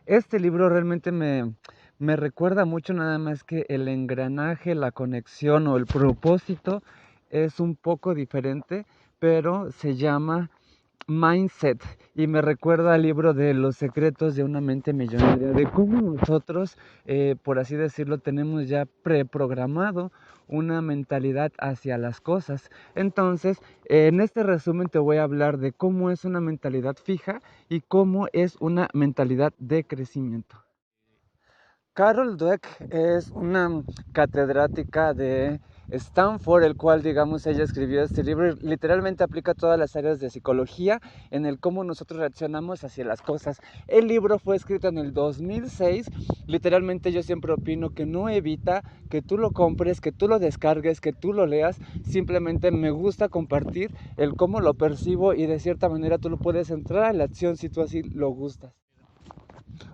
Este libro realmente me recuerda mucho, nada más que el engranaje, la conexión o el propósito es un poco diferente, pero se llama Mindset y me recuerda al libro de Los secretos de una mente millonaria, de cómo nosotros, por así decirlo, tenemos ya preprogramado una mentalidad hacia las cosas. Entonces, en este resumen te voy a hablar de cómo es una mentalidad fija y cómo es una mentalidad de crecimiento. Carol Dweck es una catedrática de Stanford, el cual, digamos, ella escribió este libro y literalmente aplica todas las áreas de psicología en el cómo nosotros reaccionamos hacia las cosas. El libro fue escrito en el 2006, literalmente yo siempre opino que no evita que tú lo compres, que tú lo descargues, que tú lo leas, simplemente me gusta compartir el cómo lo percibo y de cierta manera tú lo puedes entrar a la acción si tú así lo gustas.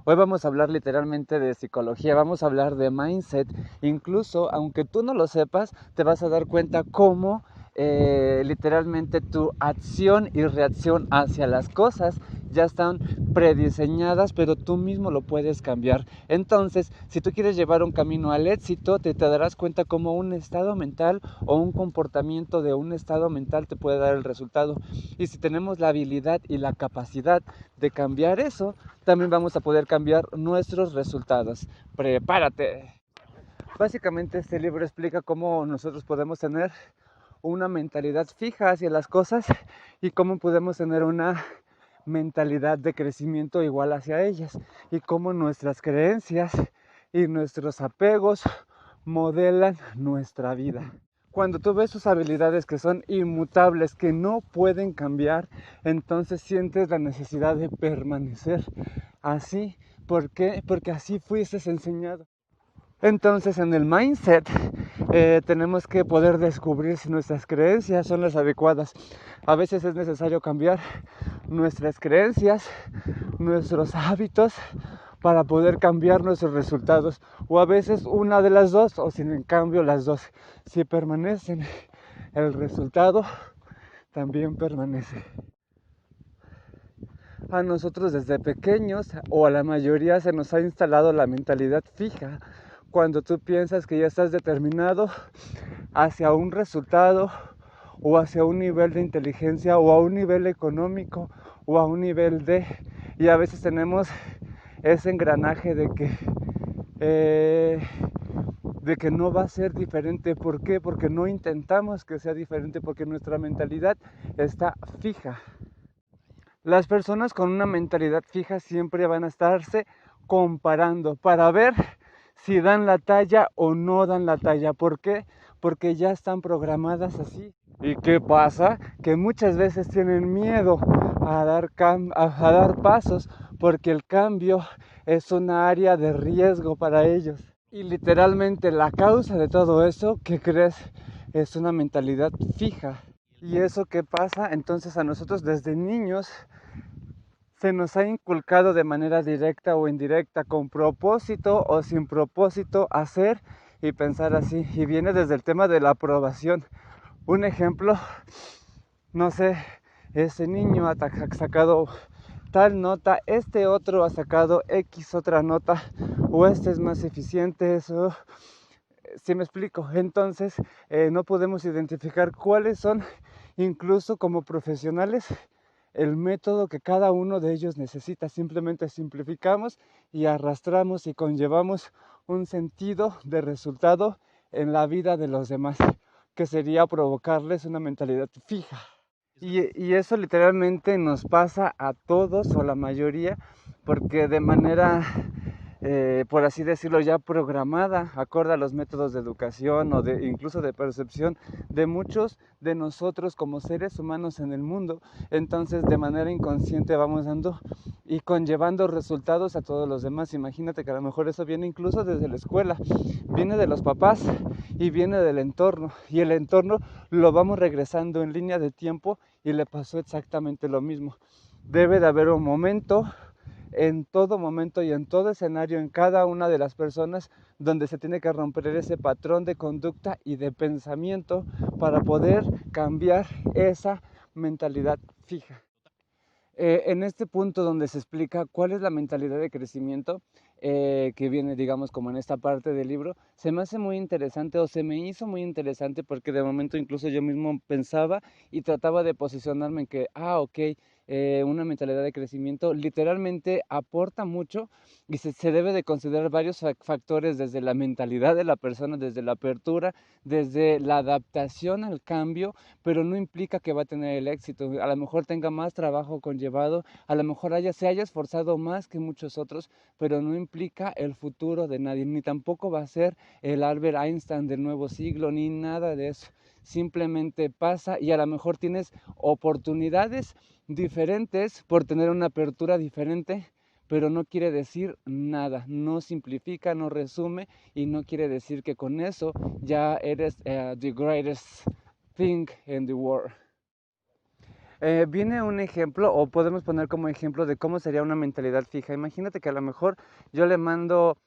Hoy vamos a hablar literalmente de psicología, vamos a hablar de mindset. Incluso, aunque tú no lo sepas, te vas a dar cuenta cómo literalmente tu acción y reacción hacia las cosas ya están prediseñadas, pero tú mismo lo puedes cambiar. Entonces, si tú quieres llevar un camino al éxito, te darás cuenta cómo un estado mental o un comportamiento de un estado mental te puede dar el resultado. Y si tenemos la habilidad y la capacidad de cambiar eso, también vamos a poder cambiar nuestros resultados. ¡Prepárate! Básicamente este libro explica cómo nosotros podemos tener una mentalidad fija hacia las cosas y cómo podemos tener una mentalidad de crecimiento igual hacia ellas, y cómo nuestras creencias y nuestros apegos modelan nuestra vida. Cuando tú ves sus habilidades que son inmutables, que no pueden cambiar, entonces sientes la necesidad de permanecer así. ¿Por qué? Porque así fuiste enseñado. Entonces, en el mindset tenemos que poder descubrir si nuestras creencias son las adecuadas. A veces es necesario cambiar nuestras creencias, nuestros hábitos, para poder cambiar nuestros resultados, o a veces una de las dos, o sin en cambio las dos. Si permanecen, el resultado también permanece. A nosotros desde pequeños, o a la mayoría, se nos ha instalado la mentalidad fija. Cuando tú piensas que ya estás determinado hacia un resultado, o hacia un nivel de inteligencia, o a un nivel económico, o a un nivel y a veces tenemos ese engranaje de que no va a ser diferente. ¿Por qué? Porque no intentamos que sea diferente, porque nuestra mentalidad está fija. Las personas con una mentalidad fija siempre van a estarse comparando para ver si dan la talla o no dan la talla. ¿Por qué? Porque ya están programadas así. ¿Y qué pasa? Que muchas veces tienen miedo a dar pasos, porque el cambio es una área de riesgo para ellos. Y literalmente la causa de todo eso, ¿qué crees? Es una mentalidad fija. ¿Y eso qué pasa? Entonces a nosotros desde niños se nos ha inculcado de manera directa o indirecta, con propósito o sin propósito, hacer y pensar así. Y viene desde el tema de la aprobación. Un ejemplo, no sé, ese niño ha sacado tal nota, este otro ha sacado X otra nota, o este es más eficiente, eso, ¿sí me explico? Entonces no podemos identificar cuáles son, incluso como profesionales, el método que cada uno de ellos necesita. Simplemente simplificamos y arrastramos y conllevamos un sentido de resultado en la vida de los demás, que sería provocarles una mentalidad fija. Y eso literalmente nos pasa a todos, o la mayoría, porque de manera, por así decirlo, ya programada, acorde a los métodos de educación o incluso de percepción de muchos de nosotros como seres humanos en el mundo, entonces de manera inconsciente vamos dando y conllevando resultados a todos los demás. Imagínate que a lo mejor eso viene incluso desde la escuela, viene de los papás y viene del entorno, y el entorno lo vamos regresando en línea de tiempo, y le pasó exactamente lo mismo. Debe de haber un momento, en todo momento y en todo escenario, en cada una de las personas, donde se tiene que romper ese patrón de conducta y de pensamiento para poder cambiar esa mentalidad fija. En este punto donde se explica cuál es la mentalidad de crecimiento, que viene, digamos, como en esta parte del libro, se me hace muy interesante o se me hizo muy interesante porque de momento incluso yo mismo pensaba y trataba de posicionarme en que, ok, una mentalidad de crecimiento literalmente aporta mucho y se debe de considerar varios factores desde la mentalidad de la persona, desde la apertura, desde la adaptación al cambio, pero no implica que va a tener el éxito. A lo mejor tenga más trabajo conllevado, a lo mejor se haya esforzado más que muchos otros, pero no implica el futuro de nadie, ni tampoco va a ser el Albert Einstein del nuevo siglo, ni nada de eso. Simplemente pasa y a lo mejor tienes oportunidades diferentes por tener una apertura diferente, pero no quiere decir nada, no simplifica, no resume y no quiere decir que con eso ya eres the greatest thing in the world. Viene un ejemplo, o podemos poner como ejemplo de cómo sería una mentalidad fija. Imagínate que a lo mejor yo le mando,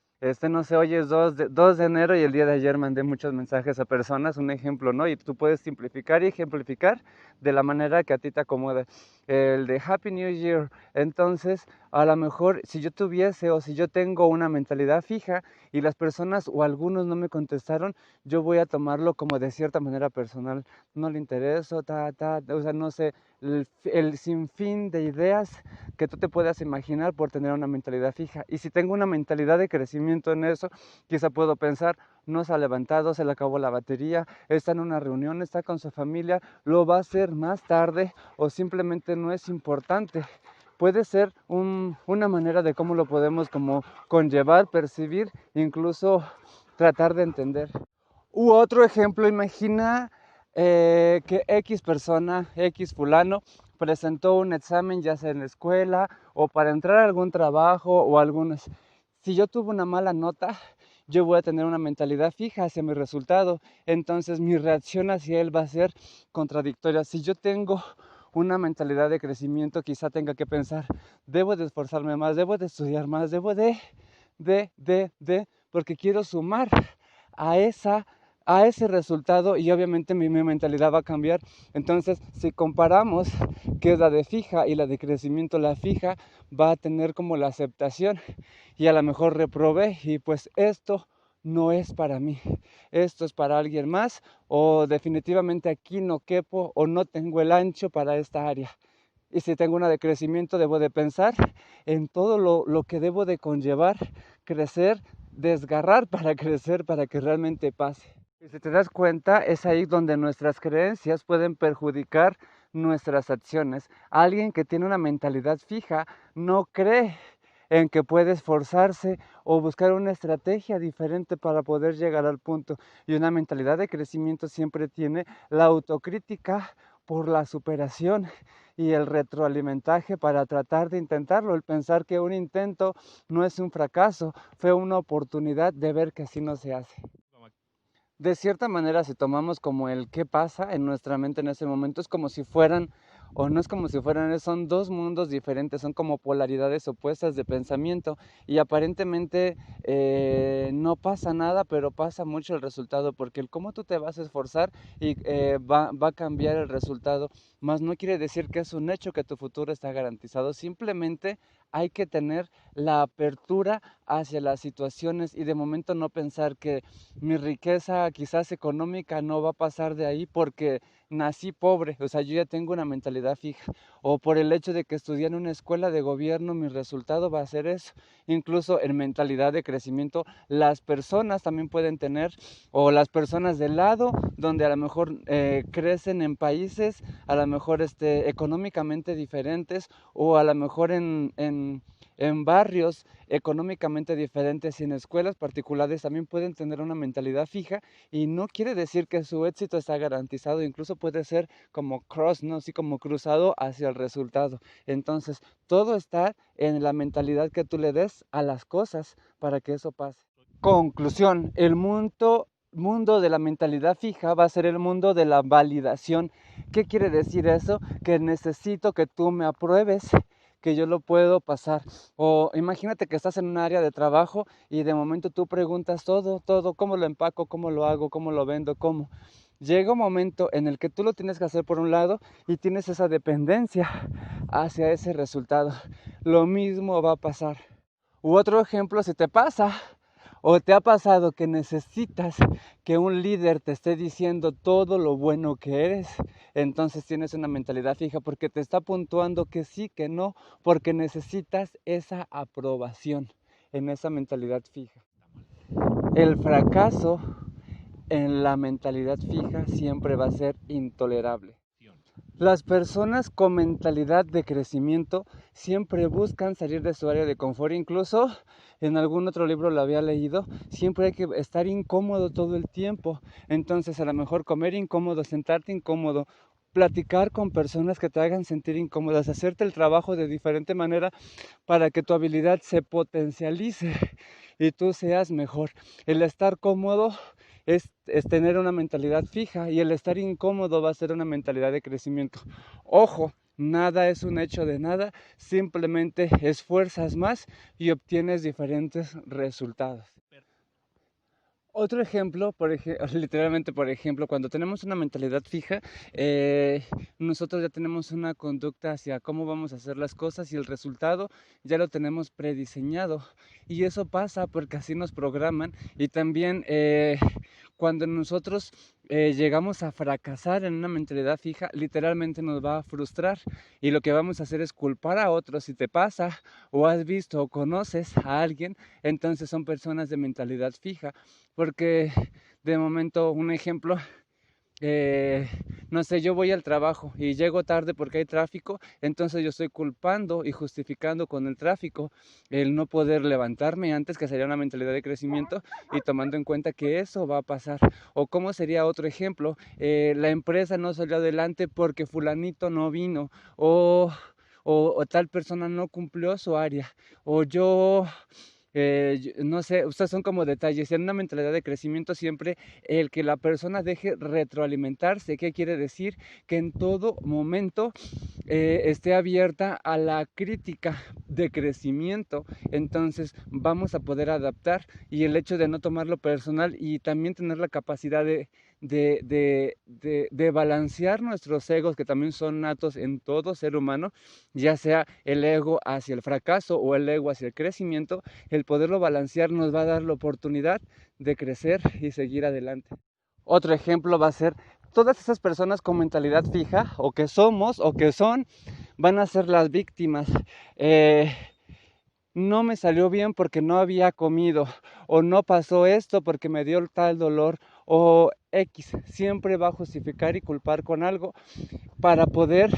no sé, hoy es 2 de enero y el día de ayer mandé muchos mensajes a personas, un ejemplo, ¿no? Y tú puedes simplificar y ejemplificar de la manera que a ti te acomode. El de Happy New Year. Entonces, a lo mejor si yo tuviese o si yo tengo una mentalidad fija y las personas o algunos no me contestaron, yo voy a tomarlo como de cierta manera personal. No le intereso, o sea, no sé, el sinfín de ideas que tú te puedas imaginar por tener una mentalidad fija. Y si tengo una mentalidad de crecimiento en eso, quizá puedo pensar, no se ha levantado, se le acabó la batería, está en una reunión, está con su familia, lo va a hacer más tarde o simplemente no es importante. Puede ser una manera de cómo lo podemos como conllevar, percibir, incluso tratar de entender. U otro ejemplo, imagina que X persona, X fulano, presentó un examen ya sea en la escuela o para entrar a algún trabajo o algunos. Si yo tuve una mala nota, yo voy a tener una mentalidad fija hacia mi resultado. Entonces mi reacción hacia él va a ser contradictoria. Si yo tengo una mentalidad de crecimiento, quizá tenga que pensar, debo de esforzarme más, debo de estudiar más, debo porque quiero sumar a ese resultado y obviamente mi mentalidad va a cambiar. Entonces, si comparamos que es la de fija y la de crecimiento, la fija va a tener como la aceptación y a lo mejor reprobé y pues esto no es para mí, esto es para alguien más o definitivamente aquí no quepo o no tengo el ancho para esta área. Y si tengo una de crecimiento, debo de pensar en todo lo que debo de conllevar, crecer, desgarrar para crecer, para que realmente pase. Y si te das cuenta, es ahí donde nuestras creencias pueden perjudicar nuestras acciones. Alguien que tiene una mentalidad fija no cree en que puede esforzarse o buscar una estrategia diferente para poder llegar al punto. Y una mentalidad de crecimiento siempre tiene la autocrítica por la superación y el retroalimentaje para tratar de intentarlo, el pensar que un intento no es un fracaso, fue una oportunidad de ver que así no se hace. De cierta manera, si tomamos como el qué pasa en nuestra mente en ese momento, es como si fueran, o no es como si fueran, son dos mundos diferentes, son como polaridades opuestas de pensamiento y aparentemente no pasa nada, pero pasa mucho el resultado, porque el cómo tú te vas a esforzar y va a cambiar el resultado, más no quiere decir que es un hecho que tu futuro está garantizado, simplemente hay que tener la apertura hacia las situaciones y de momento no pensar que mi riqueza quizás económica no va a pasar de ahí porque nací pobre, o sea, yo ya tengo una mentalidad fija, o por el hecho de que estudié en una escuela de gobierno, mi resultado va a ser eso. Incluso en mentalidad de crecimiento, las personas también pueden tener, o las personas del lado, donde a lo mejor crecen en países, a lo mejor económicamente diferentes, o a lo mejor en barrios económicamente diferentes y en escuelas particulares también pueden tener una mentalidad fija y no quiere decir que su éxito está garantizado, incluso puede ser como cross, ¿no? Así como cruzado hacia el resultado. Entonces, todo está en la mentalidad que tú le des a las cosas para que eso pase. Conclusión, el mundo de la mentalidad fija va a ser el mundo de la validación. ¿Qué quiere decir eso? Que necesito que tú me apruebes, que yo lo puedo pasar. O imagínate que estás en un área de trabajo y de momento tú preguntas todo, cómo lo empaco, cómo lo hago, cómo lo vendo, cómo. llega un momento en el que tú lo tienes que hacer por un lado y tienes esa dependencia hacia ese resultado. Lo mismo va a pasar. U otro ejemplo, si te pasa o te ha pasado que necesitas que un líder te esté diciendo todo lo bueno que eres, entonces tienes una mentalidad fija porque te está puntuando que sí, que no, porque necesitas esa aprobación en esa mentalidad fija. El fracaso en la mentalidad fija siempre va a ser intolerable. Las personas con mentalidad de crecimiento siempre buscan salir de su área de confort. Incluso en algún otro libro lo había leído, siempre hay que estar incómodo todo el tiempo. Entonces a lo mejor comer incómodo, sentarte incómodo, platicar con personas que te hagan sentir incómodas, hacerte el trabajo de diferente manera para que tu habilidad se potencialice y tú seas mejor. El estar cómodo es tener una mentalidad fija y el estar incómodo va a ser una mentalidad de crecimiento. Ojo, nada es un hecho de nada, simplemente esfuerzas más y obtienes diferentes resultados. Otro ejemplo, literalmente por ejemplo, cuando tenemos una mentalidad fija, nosotros ya tenemos una conducta hacia cómo vamos a hacer las cosas y el resultado ya lo tenemos prediseñado. Y eso pasa porque así nos programan y también cuando nosotros llegamos a fracasar en una mentalidad fija, literalmente nos va a frustrar y lo que vamos a hacer es culpar a otros. Si te pasa o has visto o conoces a alguien, entonces son personas de mentalidad fija. Porque de momento, un ejemplo, no sé, yo voy al trabajo y llego tarde porque hay tráfico, entonces yo estoy culpando y justificando con el tráfico el no poder levantarme antes, que sería una mentalidad de crecimiento, y tomando en cuenta que eso va a pasar. O cómo sería otro ejemplo, la empresa no salió adelante porque fulanito no vino, o tal persona no cumplió su área, o yo no sé, ustedes son como detalles. En una mentalidad de crecimiento siempre el que la persona deje retroalimentarse. ¿Qué quiere decir? Que en todo momento esté abierta a la crítica de crecimiento. Entonces vamos a poder adaptar y el hecho de no tomarlo personal y también tener la capacidad de balancear nuestros egos, que también son natos en todo ser humano, ya sea el ego hacia el fracaso o el ego hacia el crecimiento. El poderlo balancear nos va a dar la oportunidad de crecer y seguir adelante. Otro ejemplo va a ser todas esas personas con mentalidad fija, o que somos, o que son, van a ser las víctimas. No me salió bien porque no había comido, o no pasó esto porque me dio tal dolor, o X. Siempre va a justificar y culpar con algo para poder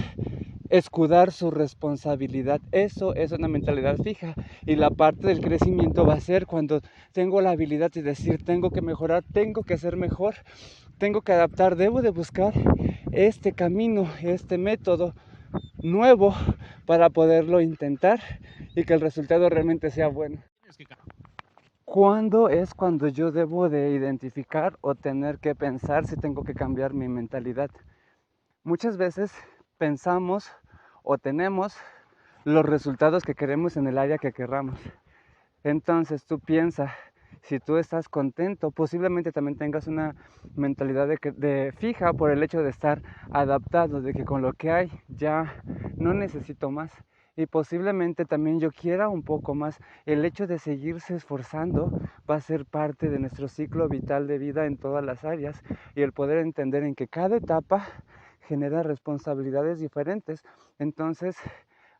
escudar su responsabilidad. Eso es una mentalidad fija, y la parte del crecimiento va a ser cuando tengo la habilidad de decir tengo que mejorar, tengo que ser mejor, tengo que adaptar, debo de buscar este camino, este método nuevo para poderlo intentar y que el resultado realmente sea bueno. ¿Cuándo es cuando yo debo de identificar o tener que pensar si tengo que cambiar mi mentalidad? Muchas veces pensamos o tenemos los resultados que queremos en el área que querramos. Entonces tú piensas, si tú estás contento, posiblemente también tengas una mentalidad de fija por el hecho de estar adaptado, de que con lo que hay ya no necesito más. Y posiblemente también yo quiera un poco más. El hecho de seguirse esforzando va a ser parte de nuestro ciclo vital de vida en todas las áreas, y el poder entender en que cada etapa genera responsabilidades diferentes. Entonces,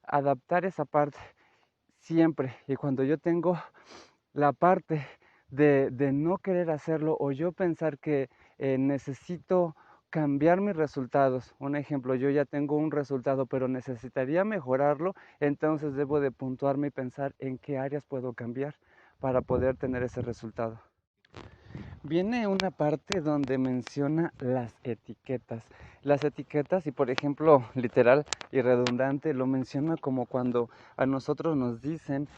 adaptar esa parte siempre. Y cuando yo tengo la parte de no querer hacerlo, o yo pensar que necesito cambiar mis resultados, un ejemplo, yo ya tengo un resultado pero necesitaría mejorarlo, entonces debo de puntuarme y pensar en qué áreas puedo cambiar para poder tener ese resultado. Viene una parte donde menciona las etiquetas. Las etiquetas, y por ejemplo, literal y redundante, lo menciona como cuando a nosotros nos dicen,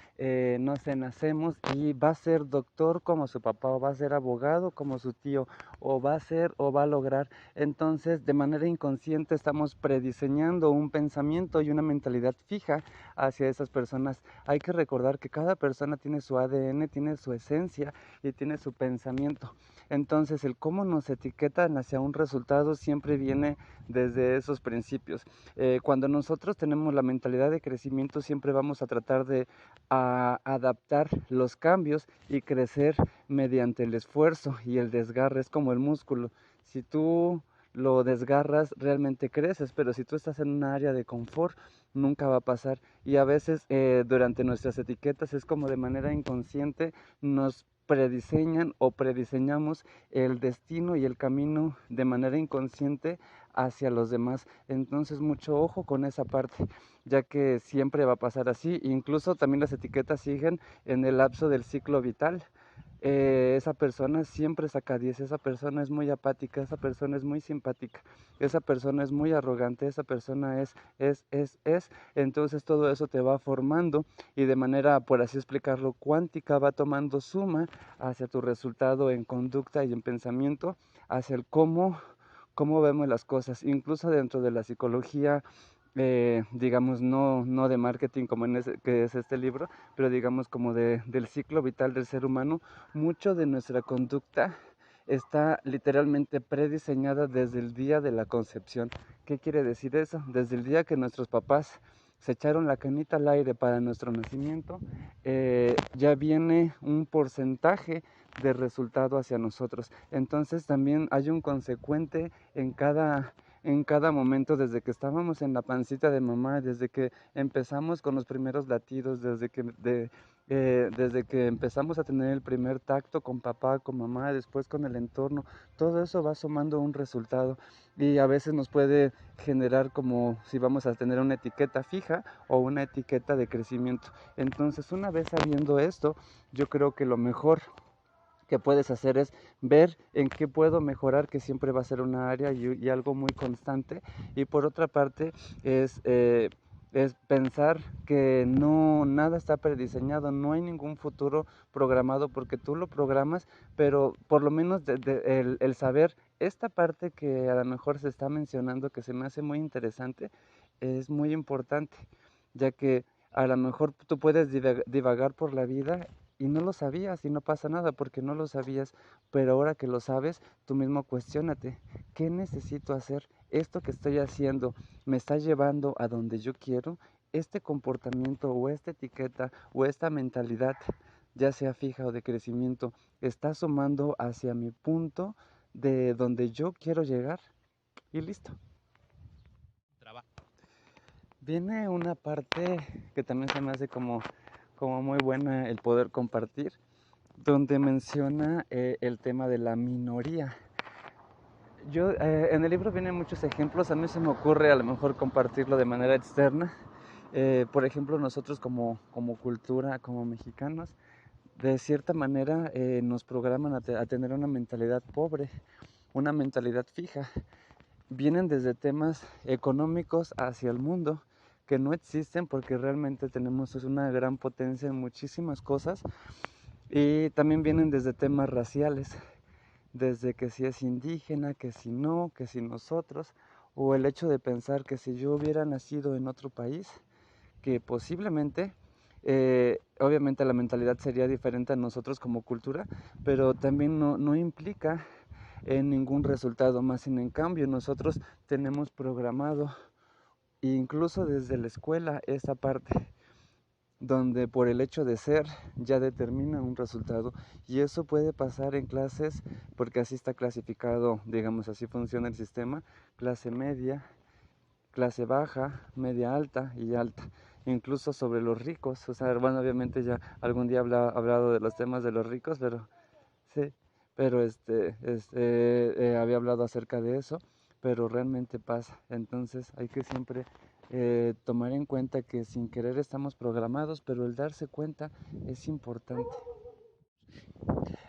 no sé, nacemos y va a ser doctor como su papá, o va a ser abogado como su tío, o va a ser o va a lograr. Entonces, de manera inconsciente estamos prediseñando un pensamiento y una mentalidad fija hacia esas personas. Hay que recordar que cada persona tiene su ADN, tiene su esencia y tiene su pensamiento. Entonces, el cómo nos etiquetan hacia un resultado siempre viene desde esos principios. Cuando nosotros tenemos la mentalidad de crecimiento, siempre vamos a tratar de adaptar los cambios y crecer mediante el esfuerzo y el desgarre. Es como el músculo. Si tú lo desgarras, realmente creces, pero si tú estás en una área de confort, nunca va a pasar. Y a veces durante nuestras etiquetas es como de manera inconsciente nos prediseñan o prediseñamos el destino y el camino de manera inconsciente hacia los demás. Entonces mucho ojo con esa parte, ya que siempre va a pasar así. Incluso también las etiquetas siguen en el lapso del ciclo vital. Esa persona siempre saca 10, esa persona es muy apática, esa persona es muy simpática, esa persona es muy arrogante, esa persona es. Entonces todo eso te va formando y de manera, por así explicarlo, cuántica va tomando suma hacia tu resultado en conducta y en pensamiento, hacia el cómo vemos las cosas. Incluso dentro de la psicología, digamos, no de marketing como que es este libro, pero digamos como del ciclo vital del ser humano, mucho de nuestra conducta está literalmente prediseñada desde el día de la concepción. ¿Qué quiere decir eso? Desde el día que nuestros papás se echaron la canita al aire para nuestro nacimiento, ya viene un porcentaje de resultado hacia nosotros. Entonces también hay un consecuente en cada momento, desde que estábamos en la pancita de mamá, desde que empezamos con los primeros latidos, desde que empezamos a tener el primer tacto con papá, con mamá, después con el entorno, todo eso va sumando un resultado y a veces nos puede generar como si vamos a tener una etiqueta fija o una etiqueta de crecimiento. Entonces, una vez sabiendo esto, yo creo que lo mejor que puedes hacer es ver en qué puedo mejorar, que siempre va a ser una área y algo muy constante. Y por otra parte es pensar que nada está prediseñado, no hay ningún futuro programado porque tú lo programas, pero por lo menos el saber esta parte que a lo mejor se está mencionando, que se me hace muy interesante, es muy importante, ya que a lo mejor tú puedes divagar por la vida y no lo sabías y no pasa nada porque no lo sabías, pero ahora que lo sabes, tú mismo cuestiónate, ¿qué necesito hacer? ¿Esto que estoy haciendo me está llevando a donde yo quiero? ¿Este comportamiento o esta etiqueta o esta mentalidad, ya sea fija o de crecimiento, está sumando hacia mi punto de donde yo quiero llegar? Y listo. Viene una parte que también se me hace como muy buena el poder compartir, donde menciona el tema de la minoría. En el libro vienen muchos ejemplos, a mí se me ocurre a lo mejor compartirlo de manera externa. Por ejemplo, nosotros como cultura, como mexicanos, de cierta manera nos programan a tener una mentalidad pobre, una mentalidad fija. Vienen desde temas económicos hacia el mundo que no existen porque realmente tenemos una gran potencia en muchísimas cosas, y también vienen desde temas raciales, desde que si es indígena, que si no, que si nosotros, o el hecho de pensar que si yo hubiera nacido en otro país, que posiblemente, obviamente la mentalidad sería diferente a nosotros como cultura, pero también no implica en ningún resultado más, sin en cambio nosotros tenemos programado, incluso desde la escuela, esa parte donde por el hecho de ser ya determina un resultado, y eso puede pasar en clases porque así está clasificado, digamos, así funciona el sistema: clase media, clase baja, media alta y alta, incluso sobre los ricos. O sea, bueno, obviamente ya algún día hablado de los temas de los ricos, pero sí, pero había hablado acerca de eso, pero realmente pasa. Entonces hay que siempre tomar en cuenta que sin querer estamos programados, pero el darse cuenta es importante.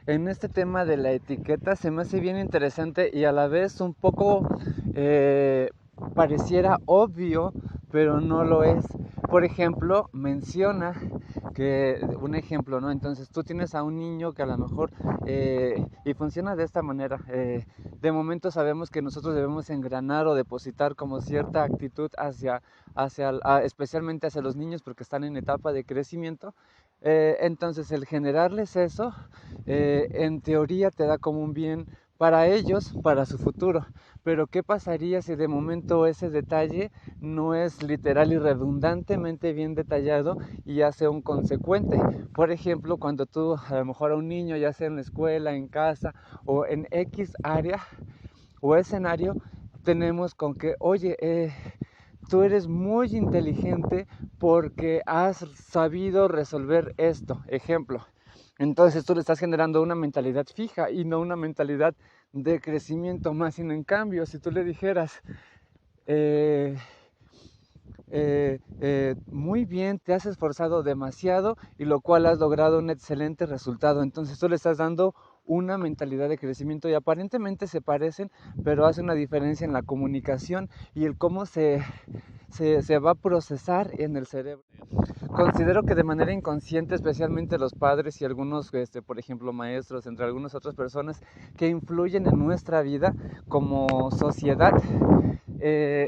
En este tema de la etiqueta se me hace bien interesante y a la vez un poco pareciera obvio, pero no lo es. Por ejemplo, menciona un ejemplo, ¿no? Entonces tú tienes a un niño que a lo mejor, y funciona de esta manera, de momento sabemos que nosotros debemos engranar o depositar como cierta actitud especialmente hacia los niños porque están en etapa de crecimiento. Entonces el generarles eso, en teoría te da como un bien para ellos, para su futuro. Pero ¿qué pasaría si de momento ese detalle no es literal y redundantemente bien detallado y hace un consecuente? Por ejemplo, cuando tú a lo mejor a un niño, ya sea en la escuela, en casa o en X área o escenario, tenemos con que, oye, tú eres muy inteligente porque has sabido resolver esto, ejemplo. Entonces tú le estás generando una mentalidad fija y no una mentalidad de crecimiento, más sin en cambio, si tú le dijeras, eh, muy bien, te has esforzado demasiado y lo cual has logrado un excelente resultado. Entonces tú le estás dando una mentalidad de crecimiento y aparentemente se parecen, pero hace una diferencia en la comunicación y el cómo se va a procesar en el cerebro. Considero que de manera inconsciente, especialmente los padres y algunos, por ejemplo, maestros, entre algunas otras personas que influyen en nuestra vida como sociedad,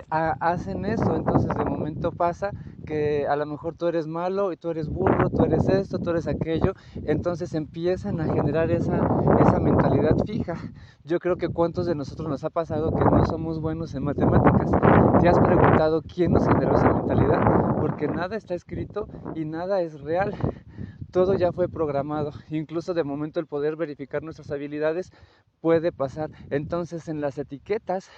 hacen eso. Entonces de momento pasa que a lo mejor tú eres malo y tú eres burro, tú eres esto, tú eres aquello, entonces empiezan a generar esa mentalidad fija. Yo creo que cuántos de nosotros nos ha pasado que no somos buenos en matemáticas. ¿Te has preguntado quién nos generó esa mentalidad? Porque nada está escrito y nada es real. Todo ya fue programado, incluso de momento el poder verificar nuestras habilidades puede pasar. Entonces en las etiquetas,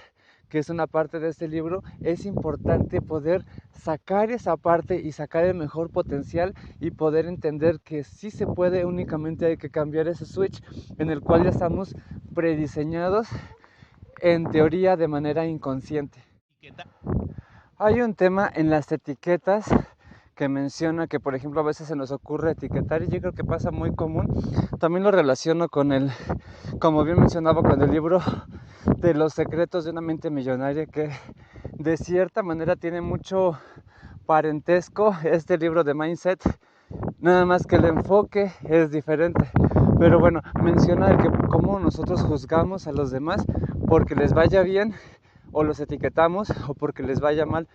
que es una parte de este libro, es importante poder sacar esa parte y sacar el mejor potencial y poder entender que sí se puede, únicamente hay que cambiar ese switch en el cual ya estamos prediseñados en teoría de manera inconsciente. Hay un tema en las etiquetas que menciona que, por ejemplo, a veces se nos ocurre etiquetar y yo creo que pasa muy común. También lo relaciono con como bien mencionaba, con el libro de los secretos de una mente millonaria, que de cierta manera tiene mucho parentesco este libro de Mindset, nada más que el enfoque es diferente. Pero bueno, menciona el que cómo nosotros juzgamos a los demás porque les vaya bien o los etiquetamos o porque les vaya mal.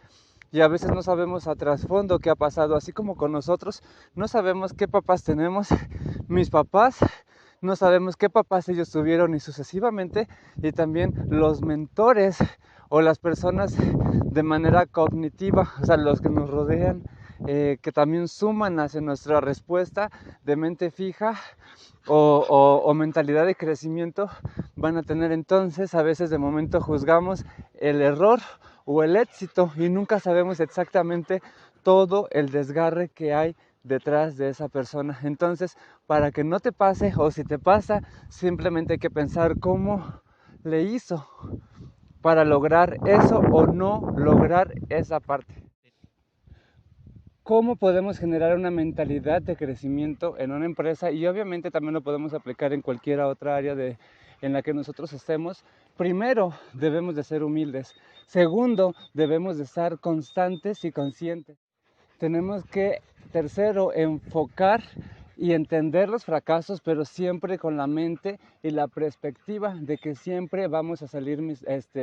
Y a veces no sabemos a trasfondo qué ha pasado, así como con nosotros, no sabemos qué papás tenemos. Mis papás, no sabemos qué papás ellos tuvieron y sucesivamente, y también los mentores o las personas de manera cognitiva, o sea, los que nos rodean, que también suman hacia nuestra respuesta de mente fija o mentalidad de crecimiento, van a tener. Entonces a veces de momento juzgamos el error o el éxito y nunca sabemos exactamente todo el desgarre que hay detrás de esa persona. Entonces, para que no te pase, o si te pasa, simplemente hay que pensar cómo le hizo para lograr eso o no lograr esa parte. ¿Cómo podemos generar una mentalidad de crecimiento en una empresa? Y obviamente también lo podemos aplicar en cualquier otra área en la que nosotros estemos. Primero, debemos de ser humildes. Segundo, debemos de estar constantes y conscientes. Tenemos que, tercero, enfocar y entender los fracasos, pero siempre con la mente y la perspectiva de que siempre vamos a salir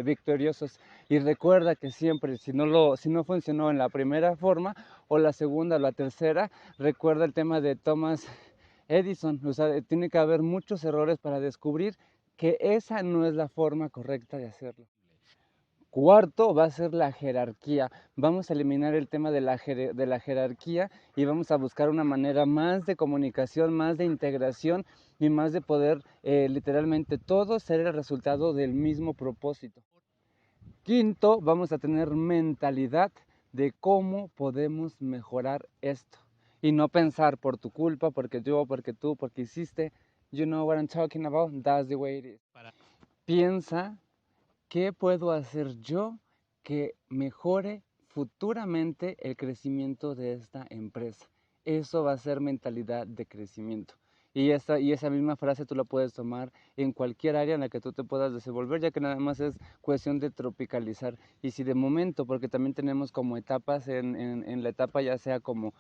victoriosos. Y recuerda que siempre, si no funcionó en la primera forma, o la segunda o la tercera, recuerda el tema de Thomas Edison. O sea, tiene que haber muchos errores para descubrir que esa no es la forma correcta de hacerlo. Cuarto va a ser la jerarquía. Vamos a eliminar el tema de la jerarquía y vamos a buscar una manera más de comunicación, más de integración y más de poder literalmente todo ser el resultado del mismo propósito. Quinto, vamos a tener mentalidad de cómo podemos mejorar esto y no pensar por tu culpa, porque yo, porque tú, porque hiciste. You know what I'm talking about? That's the way it is. Piensa, ¿qué puedo hacer yo que mejore futuramente el crecimiento de esta empresa? Eso va a ser mentalidad de crecimiento. Y esa misma frase tú la puedes tomar en cualquier área en la que tú te puedas desenvolver, ya que nada más es cuestión de tropicalizar. Y si de momento, porque también tenemos como etapas en la etapa ya sea como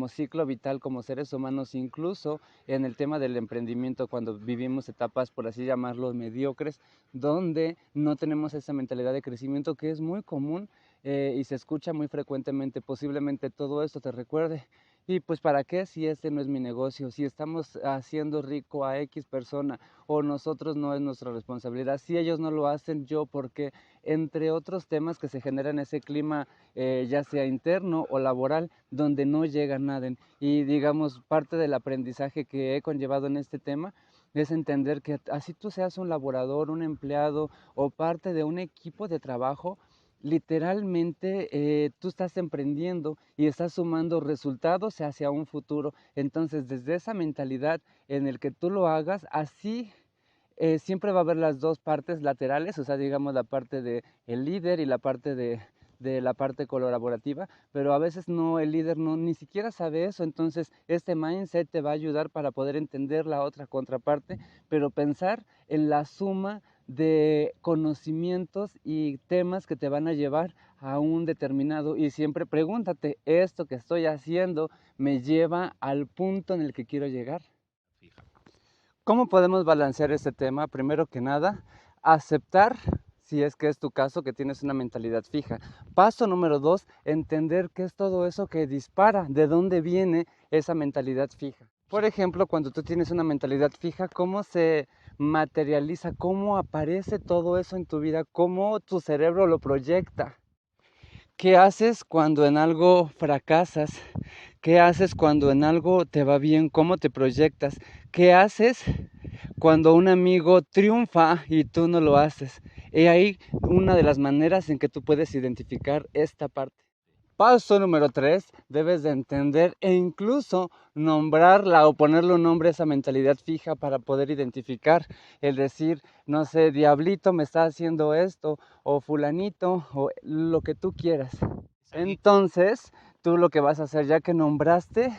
ciclo vital, como seres humanos, incluso en el tema del emprendimiento, cuando vivimos etapas, por así llamarlo, mediocres, donde no tenemos esa mentalidad de crecimiento que es muy común y se escucha muy frecuentemente. Posiblemente todo esto te recuerde Y pues ¿para qué si este no es mi negocio? Si estamos haciendo rico a X persona o nosotros no es nuestra responsabilidad. Si ellos no lo hacen, yo por qué. Entre otros temas que se generan ese clima, ya sea interno o laboral, donde no llega nada. Y digamos, parte del aprendizaje que he conllevado en este tema es entender que así tú seas un laborador, un empleado o parte de un equipo de trabajo, literalmente tú estás emprendiendo y estás sumando resultados hacia un futuro. Entonces, desde esa mentalidad en el que tú lo hagas, así siempre va a haber las dos partes laterales, o sea, digamos la parte de el líder y la parte de la parte colaborativa, pero a veces no, el líder no ni siquiera sabe eso. Entonces este mindset te va a ayudar para poder entender la otra contraparte, pero pensar en la suma de conocimientos y temas que te van a llevar a un determinado, y siempre pregúntate, ¿esto que estoy haciendo me lleva al punto en el que quiero llegar? ¿Cómo podemos balancear este tema? Primero que nada, aceptar, si es que es tu caso, que tienes una mentalidad fija. Paso número 2, entender qué es todo eso que dispara, de dónde viene esa mentalidad fija. Por ejemplo, cuando tú tienes una mentalidad fija, ¿cómo se materializa? ¿Cómo aparece todo eso en tu vida? ¿Cómo tu cerebro lo proyecta? ¿Qué haces cuando en algo fracasas? ¿Qué haces cuando en algo te va bien? ¿Cómo te proyectas? ¿Qué haces cuando un amigo triunfa y tú no lo haces? Y ahí una de las maneras en que tú puedes identificar esta parte. Paso número 3, debes de entender e incluso nombrarla o ponerle un nombre a esa mentalidad fija para poder identificar, el decir, no sé, diablito me está haciendo esto, o fulanito, o lo que tú quieras. Entonces, tú lo que vas a hacer, ya que nombraste,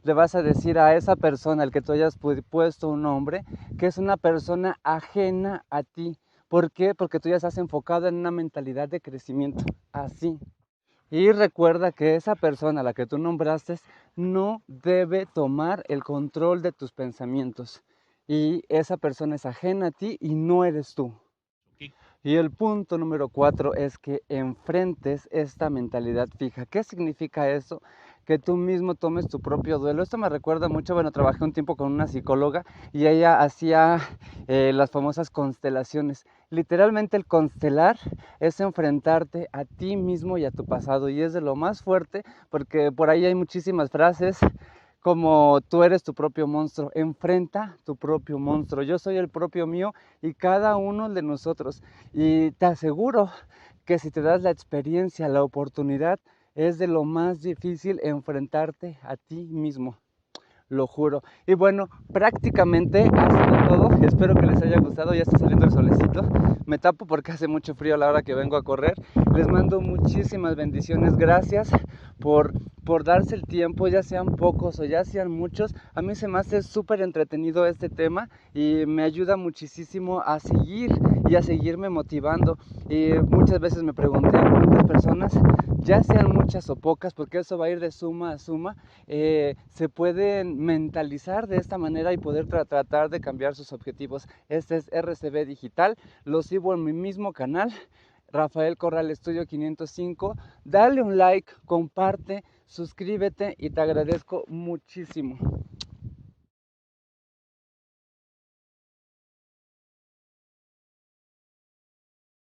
le vas a decir a esa persona al que tú hayas puesto un nombre, que es una persona ajena a ti. ¿Por qué? Porque tú ya estás enfocado en una mentalidad de crecimiento, así. Y recuerda que esa persona a la que tú nombraste no debe tomar el control de tus pensamientos. Y esa persona es ajena a ti y no eres tú. Y el punto número 4 es que enfrentes esta mentalidad fija. ¿Qué significa eso? Que tú mismo tomes tu propio duelo. Esto me recuerda mucho, bueno, trabajé un tiempo con una psicóloga y ella hacía las famosas constelaciones. Literalmente el constelar es enfrentarte a ti mismo y a tu pasado, y es de lo más fuerte porque por ahí hay muchísimas frases como tú eres tu propio monstruo, enfrenta tu propio monstruo, yo soy el propio mío y cada uno de nosotros. Y te aseguro que si te das la experiencia, la oportunidad, es de lo más difícil enfrentarte a ti mismo, lo juro. Y bueno, prácticamente ha sido todo. Espero que les haya gustado. Ya está saliendo el solecito. Me tapo porque hace mucho frío a la hora que vengo a correr. Les mando muchísimas bendiciones. Gracias por darse el tiempo, ya sean pocos o ya sean muchos. A mí se me hace súper entretenido este tema y me ayuda muchísimo a seguir y a seguirme motivando. Y muchas veces me pregunté cuántas personas, ya sean muchas o pocas, porque eso va a ir de suma a suma, se pueden mentalizar de esta manera y poder tratar de cambiar sus objetivos. Este es RCB Digital, lo sigo en mi mismo canal, Rafael Corral Estudio 505. Dale un like, comparte, suscríbete y te agradezco muchísimo.